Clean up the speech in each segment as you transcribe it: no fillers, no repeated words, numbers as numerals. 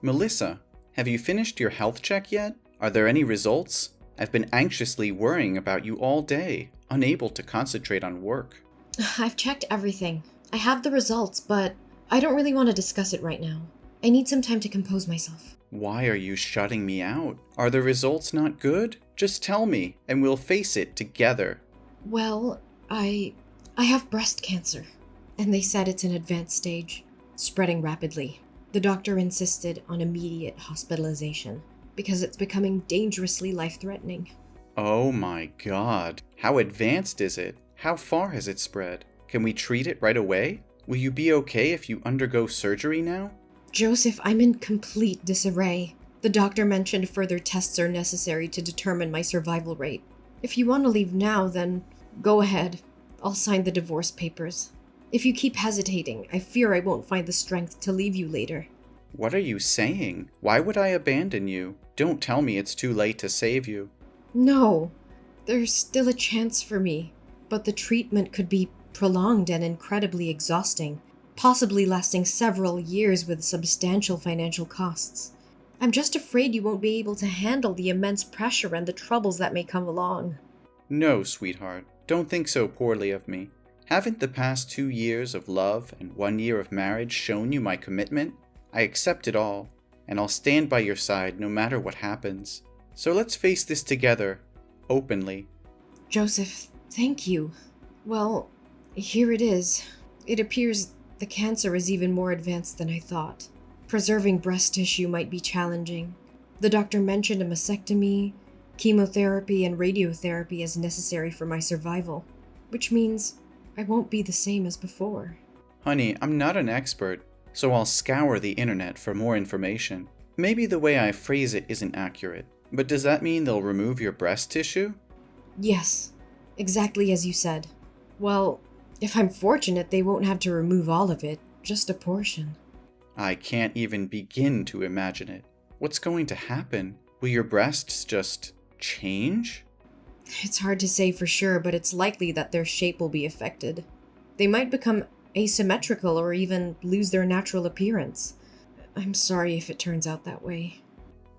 Melissa, have you finished your health check yet? Are there any results? I've been anxiously worrying about you all day, unable to concentrate on work. I've checked everything. I have the results, but I don't really want to discuss it right now. I need some time to compose myself. Why are you shutting me out? Are the results not good? Just tell me, and we'll face it together. Well, I have breast cancer, and they said it's an advanced stage, spreading rapidly. The doctor insisted on immediate hospitalization because it's becoming dangerously life-threatening. Oh my god. How advanced is it? How far has it spread? Can we treat it right away? Will you be okay if you undergo surgery now? Joseph, I'm in complete disarray. The doctor mentioned further tests are necessary to determine my survival rate. If you want to leave now, then go ahead. I'll sign the divorce papers. If you keep hesitating, I fear I won't find the strength to leave you later. What are you saying? Why would I abandon you? Don't tell me it's too late to save you. No, there's still a chance for me, but the treatment could be prolonged and incredibly exhausting, possibly lasting several years with substantial financial costs. I'm just afraid you won't be able to handle the immense pressure and the troubles that may come along. No, sweetheart, don't think so poorly of me. Haven't the past 2 years of love and 1 year of marriage shown you my commitment? I accept it all, and I'll stand by your side no matter what happens. So let's face this together, openly. Joseph, thank you. Well, here it is. It appears the cancer is even more advanced than I thought. Preserving breast tissue might be challenging. The doctor mentioned a mastectomy, chemotherapy, and radiotherapy as necessary for my survival, which means I won't be the same as before. Honey, I'm not an expert, so I'll scour the internet for more information. Maybe the way I phrase it isn't accurate, but does that mean they'll remove your breast tissue? Yes, exactly as you said. Well, if I'm fortunate, they won't have to remove all of it, just a portion. I can't even begin to imagine it. What's going to happen? Will your breasts just change? It's hard to say for sure, but it's likely that their shape will be affected. They might become asymmetrical or even lose their natural appearance. I'm sorry if it turns out that way.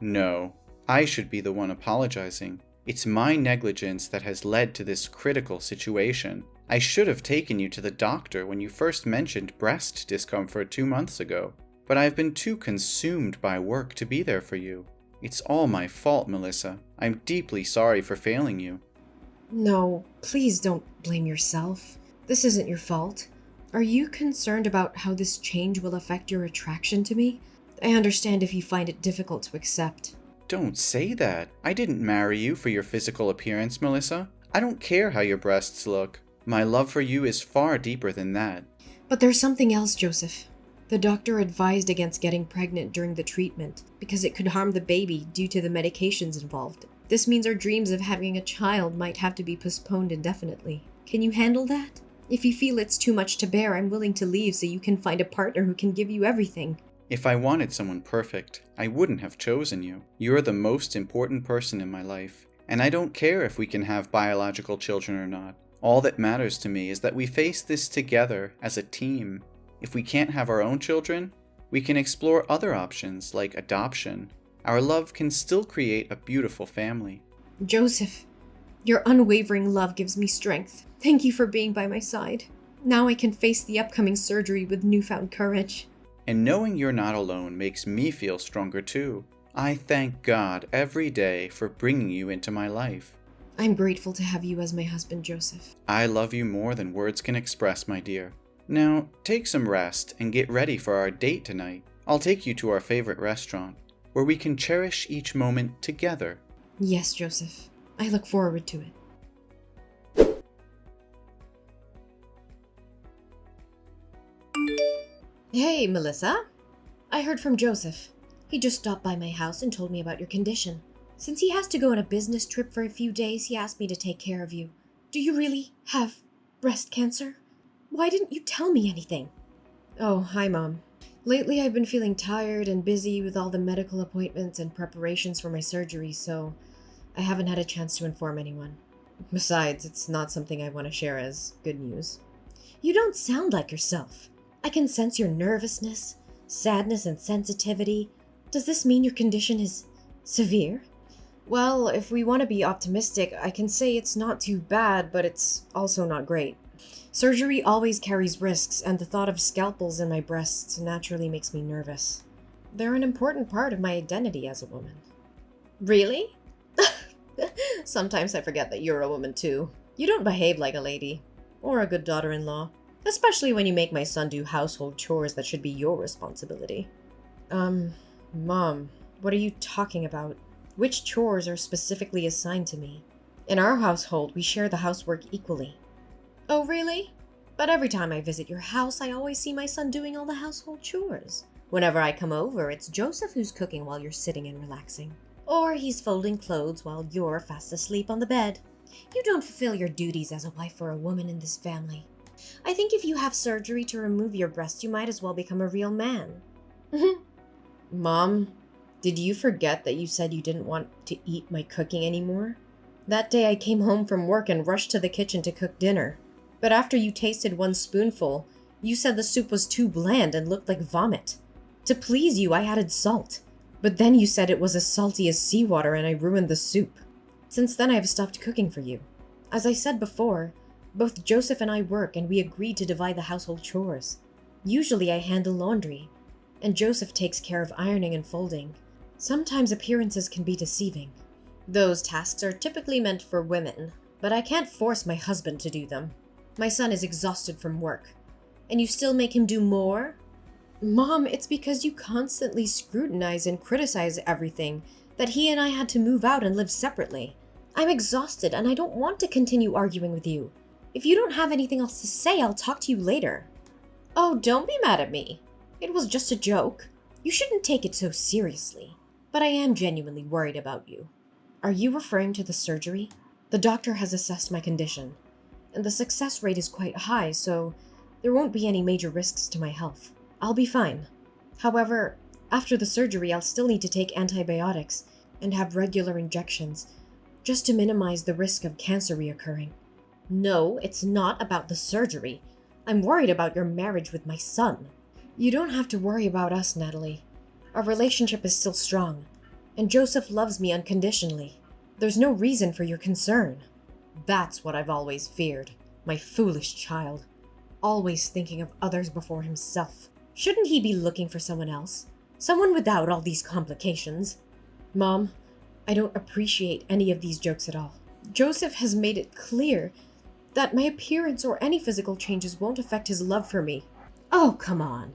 No, I should be the one apologizing. It's my negligence that has led to this critical situation. I should have taken you to the doctor when you first mentioned breast discomfort 2 months ago, but I've been too consumed by work to be there for you. It's all my fault, Melissa. I'm deeply sorry for failing you. No, please don't blame yourself. This isn't your fault. Are you concerned about how this change will affect your attraction to me? I understand if you find it difficult to accept. Don't say that. I didn't marry you for your physical appearance, Melissa. I don't care how your breasts look. My love for you is far deeper than that. But there's something else, Joseph. The doctor advised against getting pregnant during the treatment because it could harm the baby due to the medications involved. This means our dreams of having a child might have to be postponed indefinitely. Can you handle that? If you feel it's too much to bear, I'm willing to leave so you can find a partner who can give you everything. If I wanted someone perfect, I wouldn't have chosen you. You're the most important person in my life, and I don't care if we can have biological children or not. All that matters to me is that we face this together as a team. If we can't have our own children, we can explore other options like adoption. Our love can still create a beautiful family. Joseph, your unwavering love gives me strength. Thank you for being by my side. Now I can face the upcoming surgery with newfound courage. And knowing you're not alone makes me feel stronger too. I thank God every day for bringing you into my life. I'm grateful to have you as my husband, Joseph. I love you more than words can express, my dear. Now, take some rest and get ready for our date tonight. I'll take you to our favorite restaurant, where we can cherish each moment together. Yes, Joseph. I look forward to it. Hey, Melissa. I heard from Joseph. He just stopped by my house and told me about your condition. Since he has to go on a business trip for a few days, he asked me to take care of you. Do you really have breast cancer? Why didn't you tell me anything? Oh, hi, Mom. Lately, I've been feeling tired and busy with all the medical appointments and preparations for my surgery, so I haven't had a chance to inform anyone. Besides, it's not something I want to share as good news. You don't sound like yourself. I can sense your nervousness, sadness, and sensitivity. Does this mean your condition is severe? Well, if we want to be optimistic, I can say it's not too bad, but it's also not great. Surgery always carries risks, and the thought of scalpels in my breasts naturally makes me nervous. They're an important part of my identity as a woman. Really? Sometimes I forget that you're a woman too. You don't behave like a lady, or a good daughter-in-law, especially when you make my son do household chores that should be your responsibility. Mom, what are you talking about? Which chores are specifically assigned to me? In our household, we share the housework equally. Oh, really? But every time I visit your house, I always see my son doing all the household chores. Whenever I come over, it's Joseph who's cooking while you're sitting and relaxing. Or he's folding clothes while you're fast asleep on the bed. You don't fulfill your duties as a wife or a woman in this family. I think if you have surgery to remove your breast, you might as well become a real man. Mom, did you forget that you said you didn't want to eat my cooking anymore? That day I came home from work and rushed to the kitchen to cook dinner. But after you tasted one spoonful, you said the soup was too bland and looked like vomit. To please you, I added salt. But then you said it was as salty as seawater and I ruined the soup. Since then I have stopped cooking for you. As I said before, both Joseph and I work and we agreed to divide the household chores. Usually I handle laundry, and Joseph takes care of ironing and folding. Sometimes appearances can be deceiving. Those tasks are typically meant for women, but I can't force my husband to do them. My son is exhausted from work. And you still make him do more? Mom, it's because you constantly scrutinize and criticize everything that he and I had to move out and live separately. I'm exhausted and I don't want to continue arguing with you. If you don't have anything else to say, I'll talk to you later. Oh, don't be mad at me. It was just a joke. You shouldn't take it so seriously. But I am genuinely worried about you. Are you referring to the surgery? The doctor has assessed my condition, and the success rate is quite high, so there won't be any major risks to my health. I'll be fine. However, after the surgery, I'll still need to take antibiotics and have regular injections, just to minimize the risk of cancer reoccurring. No, it's not about the surgery. I'm worried about your marriage with my son. You don't have to worry about us, Natalie. Our relationship is still strong, and Joseph loves me unconditionally. There's no reason for your concern. That's what I've always feared. My foolish child. Always thinking of others before himself. Shouldn't he be looking for someone else? Someone without all these complications? Mom, I don't appreciate any of these jokes at all. Joseph has made it clear that my appearance or any physical changes won't affect his love for me. Oh, come on.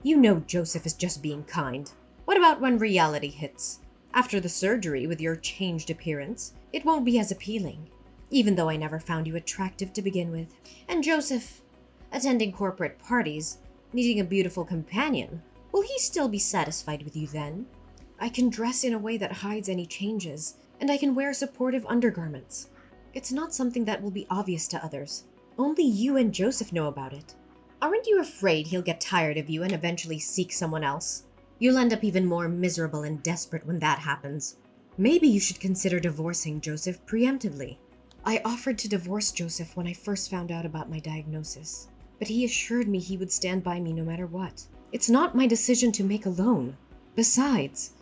You know Joseph is just being kind. What about when reality hits? After the surgery, with your changed appearance, it won't be as appealing, even though I never found you attractive to begin with. And Joseph, attending corporate parties, needing a beautiful companion, will he still be satisfied with you then? I can dress in a way that hides any changes, and I can wear supportive undergarments. It's not something that will be obvious to others. Only you and Joseph know about it. Aren't you afraid he'll get tired of you and eventually seek someone else? You'll end up even more miserable and desperate when that happens. Maybe you should consider divorcing Joseph preemptively. I offered to divorce Joseph when I first found out about my diagnosis, but he assured me he would stand by me no matter what. It's not my decision to make alone. Besides,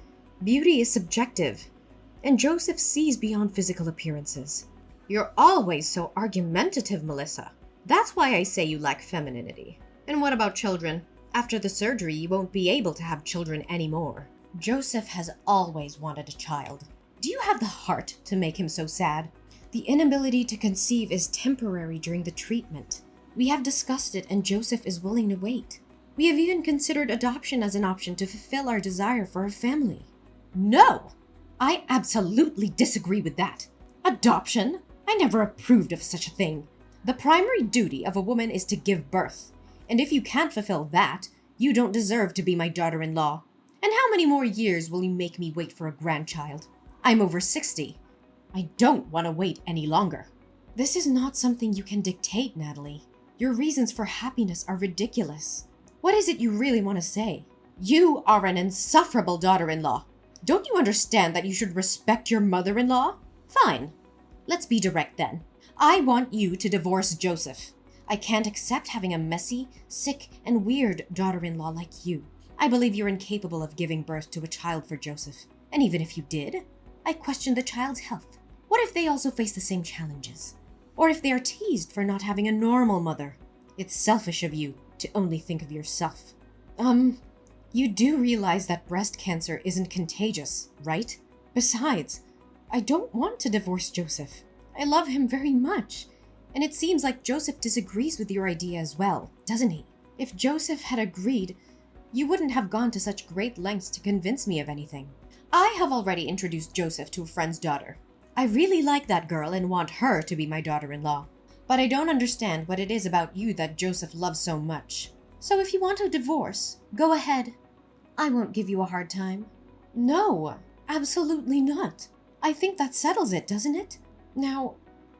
beauty is subjective, and Joseph sees beyond physical appearances. You're always so argumentative, Melissa. That's why I say you lack femininity. And what about children? After the surgery, you won't be able to have children anymore. Joseph has always wanted a child. Do you have the heart to make him so sad? The inability to conceive is temporary during the treatment. We have discussed it and Joseph is willing to wait. We have even considered adoption as an option to fulfill our desire for a family. No! I absolutely disagree with that. Adoption? I never approved of such a thing. The primary duty of a woman is to give birth. And if you can't fulfill that, you don't deserve to be my daughter-in-law. And how many more years will you make me wait for a grandchild? I'm over 60. I don't want to wait any longer. This is not something you can dictate, Natalie. Your reasons for happiness are ridiculous. What is it you really want to say? You are an insufferable daughter-in-law. Don't you understand that you should respect your mother-in-law? Fine. Let's be direct then. I want you to divorce Joseph. I can't accept having a messy, sick, and weird daughter-in-law like you. I believe you're incapable of giving birth to a child for Joseph. And even if you did, I question the child's health. What if they also face the same challenges? Or if they are teased for not having a normal mother? It's selfish of you to only think of yourself. You do realize that breast cancer isn't contagious, right? Besides, I don't want to divorce Joseph. I love him very much. And it seems like Joseph disagrees with your idea as well, doesn't he? If Joseph had agreed, you wouldn't have gone to such great lengths to convince me of anything. I have already introduced Joseph to a friend's daughter. I really like that girl and want her to be my daughter-in-law. But I don't understand what it is about you that Joseph loves so much. So if you want a divorce, go ahead. I won't give you a hard time. No, absolutely not. I think that settles it, doesn't it? Now,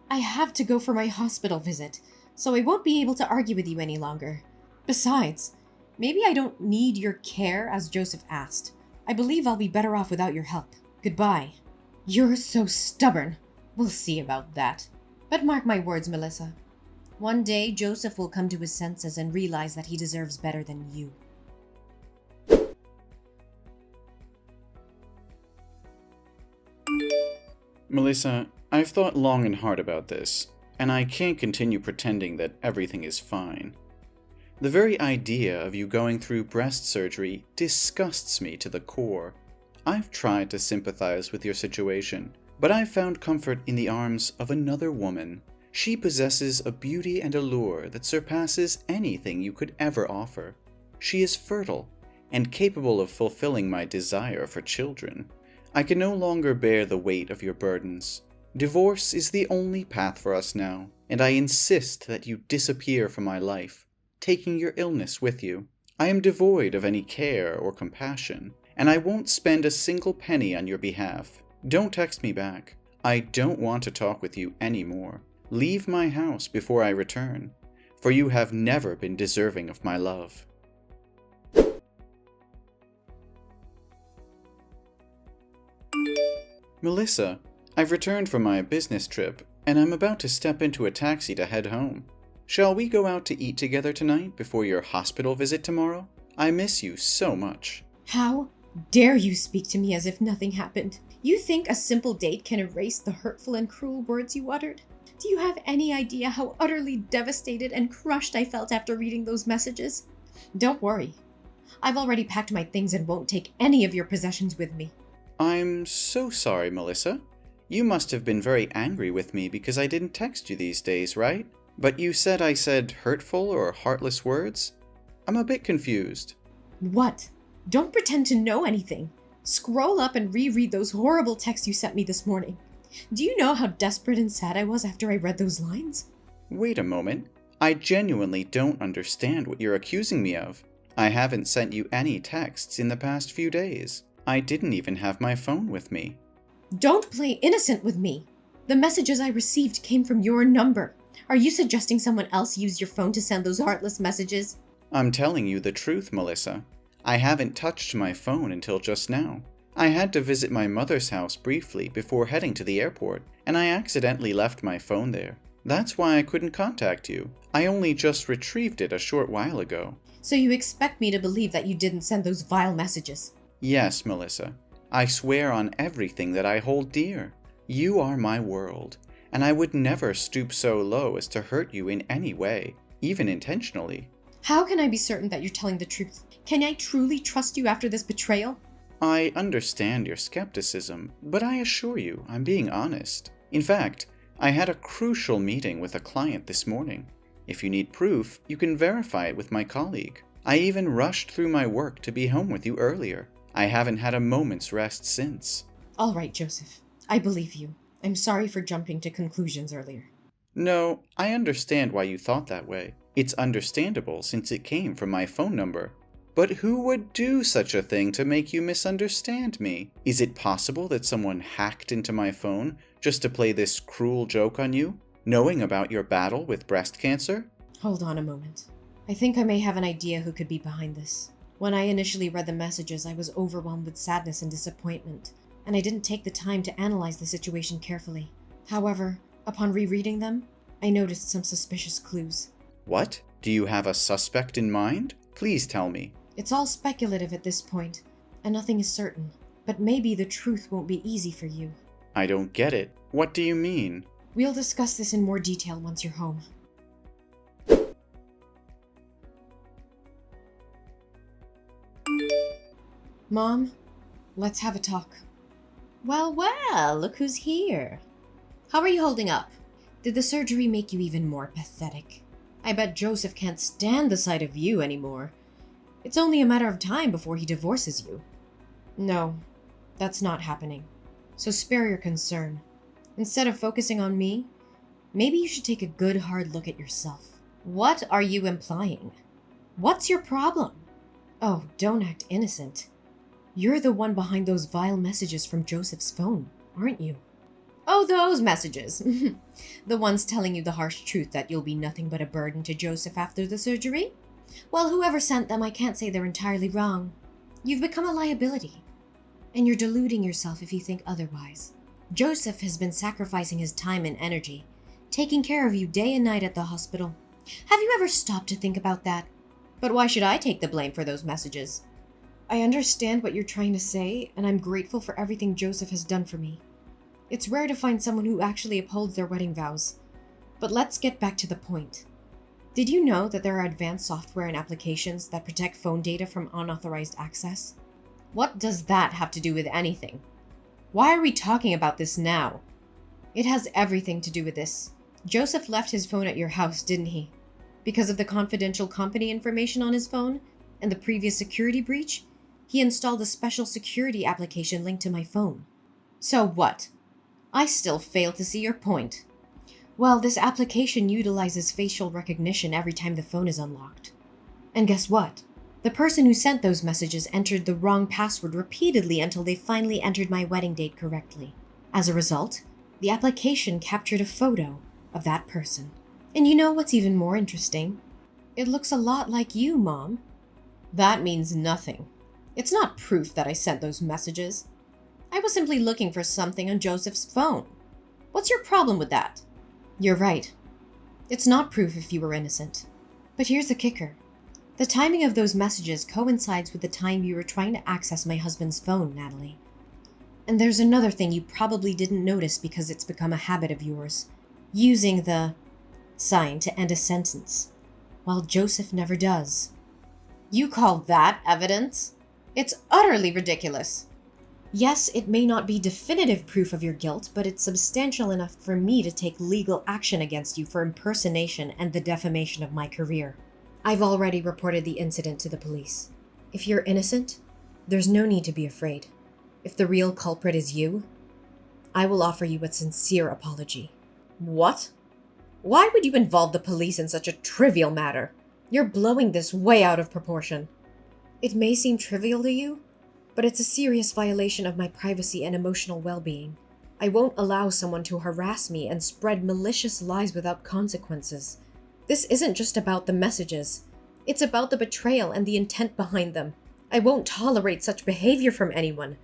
I have to go for my hospital visit, so I won't be able to argue with you any longer. Besides, maybe I don't need your care as Joseph asked. I believe I'll be better off without your help. Goodbye. You're so stubborn. We'll see about that. But mark my words, Melissa. One day, Joseph will come to his senses and realize that he deserves better than you. Melissa, I've thought long and hard about this, and I can't continue pretending that everything is fine. The very idea of you going through breast surgery disgusts me to the core. I've tried to sympathize with your situation, but I've found comfort in the arms of another woman. She possesses a beauty and allure that surpasses anything you could ever offer. She is fertile and capable of fulfilling my desire for children. I can no longer bear the weight of your burdens. Divorce is the only path for us now, and I insist that you disappear from my life, taking your illness with you. I am devoid of any care or compassion, and I won't spend a single penny on your behalf. Don't text me back. I don't want to talk with you anymore. Leave my house before I return, for you have never been deserving of my love. Melissa, I've returned from my business trip, and I'm about to step into a taxi to head home. Shall we go out to eat together tonight before your hospital visit tomorrow? I miss you so much. How dare you speak to me as if nothing happened? You think a simple date can erase the hurtful and cruel words you uttered? Do you have any idea how utterly devastated and crushed I felt after reading those messages? Don't worry. I've already packed my things and won't take any of your possessions with me. I'm so sorry, Melissa. You must have been very angry with me because I didn't text you these days, right? But you said I said hurtful or heartless words? I'm a bit confused. What? Don't pretend to know anything. Scroll up and reread those horrible texts you sent me this morning. Do you know how desperate and sad I was after I read those lines? Wait a moment. I genuinely don't understand what you're accusing me of. I haven't sent you any texts in the past few days. I didn't even have my phone with me. Don't play innocent with me. The messages I received came from your number. Are you suggesting someone else used your phone to send those heartless messages? I'm telling you the truth, Melissa. I haven't touched my phone until just now. I had to visit my mother's house briefly before heading to the airport, and I accidentally left my phone there. That's why I couldn't contact you. I only just retrieved it a short while ago. So you expect me to believe that you didn't send those vile messages? Yes, Melissa. I swear on everything that I hold dear. You are my world, and I would never stoop so low as to hurt you in any way, even intentionally. How can I be certain that you're telling the truth? Can I truly trust you after this betrayal? I understand your skepticism, but I assure you I'm being honest. In fact, I had a crucial meeting with a client this morning. If you need proof, you can verify it with my colleague. I even rushed through my work to be home with you earlier. I haven't had a moment's rest since. All right, Joseph. I believe you. I'm sorry for jumping to conclusions earlier. No, I understand why you thought that way. It's understandable since it came from my phone number. But who would do such a thing to make you misunderstand me? Is it possible that someone hacked into my phone just to play this cruel joke on you, knowing about your battle with breast cancer? Hold on a moment. I think I may have an idea who could be behind this. When I initially read the messages, I was overwhelmed with sadness and disappointment, and I didn't take the time to analyze the situation carefully. However, upon rereading them, I noticed some suspicious clues. What? Do you have a suspect in mind? Please tell me. It's all speculative at this point, and nothing is certain. But maybe the truth won't be easy for you. I don't get it. What do you mean? We'll discuss this in more detail once you're home. Mom, let's have a talk. Well, look who's here. How are you holding up? Did the surgery make you even more pathetic? I bet Joseph can't stand the sight of you anymore. It's only a matter of time before he divorces you. No, that's not happening. So spare your concern. Instead of focusing on me, maybe you should take a good hard look at yourself. What are you implying? What's your problem? Oh, don't act innocent. You're the one behind those vile messages from Joseph's phone, aren't you? Oh, those messages. The ones telling you the harsh truth that you'll be nothing but a burden to Joseph after the surgery? Well, whoever sent them, I can't say they're entirely wrong. You've become a liability. And you're deluding yourself if you think otherwise. Joseph has been sacrificing his time and energy, taking care of you day and night at the hospital. Have you ever stopped to think about that? But why should I take the blame for those messages? I understand what you're trying to say, and I'm grateful for everything Joseph has done for me. It's rare to find someone who actually upholds their wedding vows. But let's get back to the point. Did you know that there are advanced software and applications that protect phone data from unauthorized access? What does that have to do with anything? Why are we talking about this now? It has everything to do with this. Joseph left his phone at your house, didn't he? Because of the confidential company information on his phone and the previous security breach, he installed a special security application linked to my phone. So what? I still fail to see your point. Well, this application utilizes facial recognition every time the phone is unlocked. And guess what? The person who sent those messages entered the wrong password repeatedly until they finally entered my wedding date correctly. As a result, the application captured a photo of that person. And you know what's even more interesting? It looks a lot like you, Mom. That means nothing. It's not proof that I sent those messages. I was simply looking for something on Joseph's phone. What's your problem with that? You're right. It's not proof if you were innocent. But here's the kicker. The timing of those messages coincides with the time you were trying to access my husband's phone, Natalie. And there's another thing you probably didn't notice because it's become a habit of yours. Using the sign to end a sentence, while Joseph never does. You call that evidence? It's utterly ridiculous. Yes, it may not be definitive proof of your guilt, but it's substantial enough for me to take legal action against you for impersonation and the defamation of my career. I've already reported the incident to the police. If you're innocent, there's no need to be afraid. If the real culprit is you, I will offer you a sincere apology. What? Why would you involve the police in such a trivial matter? You're blowing this way out of proportion. It may seem trivial to you, but it's a serious violation of my privacy and emotional well-being. I won't allow someone to harass me and spread malicious lies without consequences. This isn't just about the messages. It's about the betrayal and the intent behind them. I won't tolerate such behavior from anyone.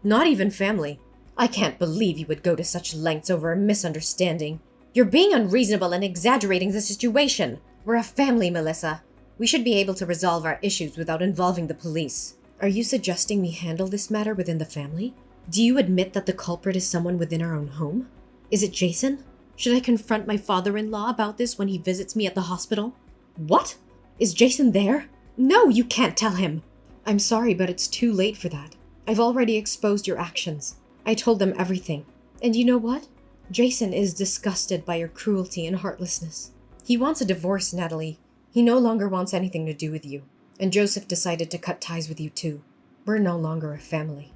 Not even family. I can't believe you would go to such lengths over a misunderstanding. You're being unreasonable and exaggerating the situation. We're a family, Melissa. We should be able to resolve our issues without involving the police. Are you suggesting we handle this matter within the family? Do you admit that the culprit is someone within our own home? Is it Jason? Should I confront my father-in-law about this when he visits me at the hospital? What? Is Jason there? No, you can't tell him. I'm sorry, but it's too late for that. I've already exposed your actions. I told them everything. And you know what? Jason is disgusted by your cruelty and heartlessness. He wants a divorce, Natalie. He no longer wants anything to do with you. And Joseph decided to cut ties with you too. We're no longer a family.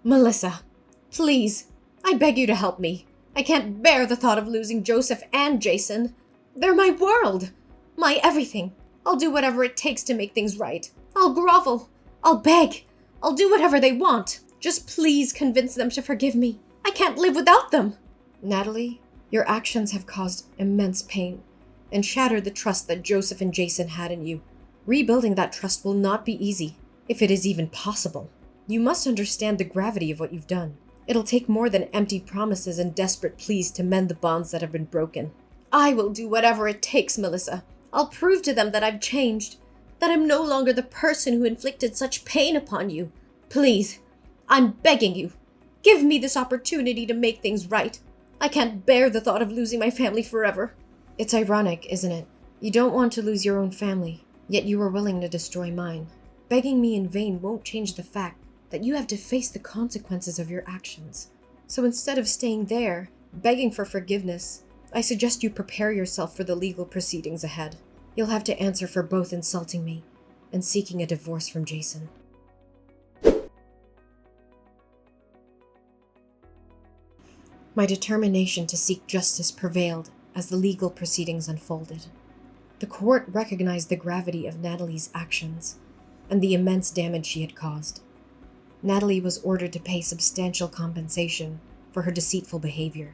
Melissa, please, I beg you to help me. I can't bear the thought of losing Joseph and Jason. They're my world, my everything. I'll do whatever it takes to make things right. I'll grovel. I'll beg. I'll do whatever they want. Just please convince them to forgive me. I can't live without them. Natalie, your actions have caused immense pain and shattered the trust that Joseph and Jason had in you. Rebuilding that trust will not be easy, if it is even possible. You must understand the gravity of what you've done. It'll take more than empty promises and desperate pleas to mend the bonds that have been broken. I will do whatever it takes, Melissa. I'll prove to them that I've changed. that I'm no longer the person who inflicted such pain upon you. Please, I'm begging you, give me this opportunity to make things right. I can't bear the thought of losing my family forever." It's ironic, isn't it? You don't want to lose your own family, yet you are willing to destroy mine. Begging me in vain won't change the fact that you have to face the consequences of your actions. So instead of staying there, begging for forgiveness, I suggest you prepare yourself for the legal proceedings ahead. You'll have to answer for both insulting me and seeking a divorce from Jason. My determination to seek justice prevailed as the legal proceedings unfolded. The court recognized the gravity of Natalie's actions and the immense damage she had caused. Natalie was ordered to pay substantial compensation for her deceitful behavior,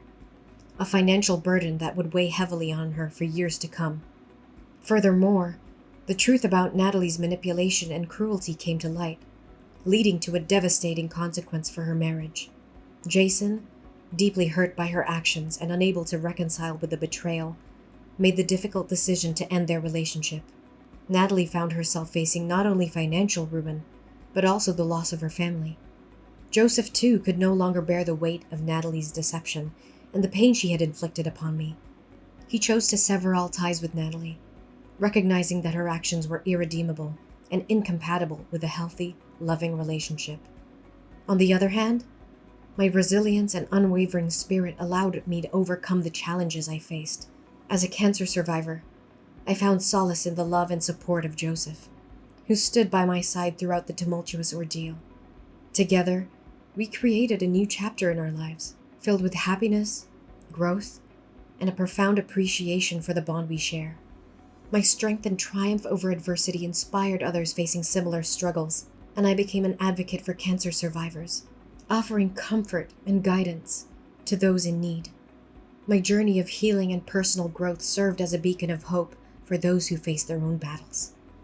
a financial burden that would weigh heavily on her for years to come. Furthermore, the truth about Natalie's manipulation and cruelty came to light, leading to a devastating consequence for her marriage. Jason, deeply hurt by her actions and unable to reconcile with the betrayal, made the difficult decision to end their relationship. Natalie found herself facing not only financial ruin, but also the loss of her family. Joseph, too, could no longer bear the weight of Natalie's deception and the pain she had inflicted upon me. He chose to sever all ties with Natalie, recognizing that her actions were irredeemable and incompatible with a healthy, loving relationship. On the other hand, my resilience and unwavering spirit allowed me to overcome the challenges I faced. As a cancer survivor, I found solace in the love and support of Joseph, who stood by my side throughout the tumultuous ordeal. Together, we created a new chapter in our lives, filled with happiness, growth, and a profound appreciation for the bond we share. My strength and triumph over adversity inspired others facing similar struggles, and I became an advocate for cancer survivors, offering comfort and guidance to those in need. My journey of healing and personal growth served as a beacon of hope for those who face their own battles.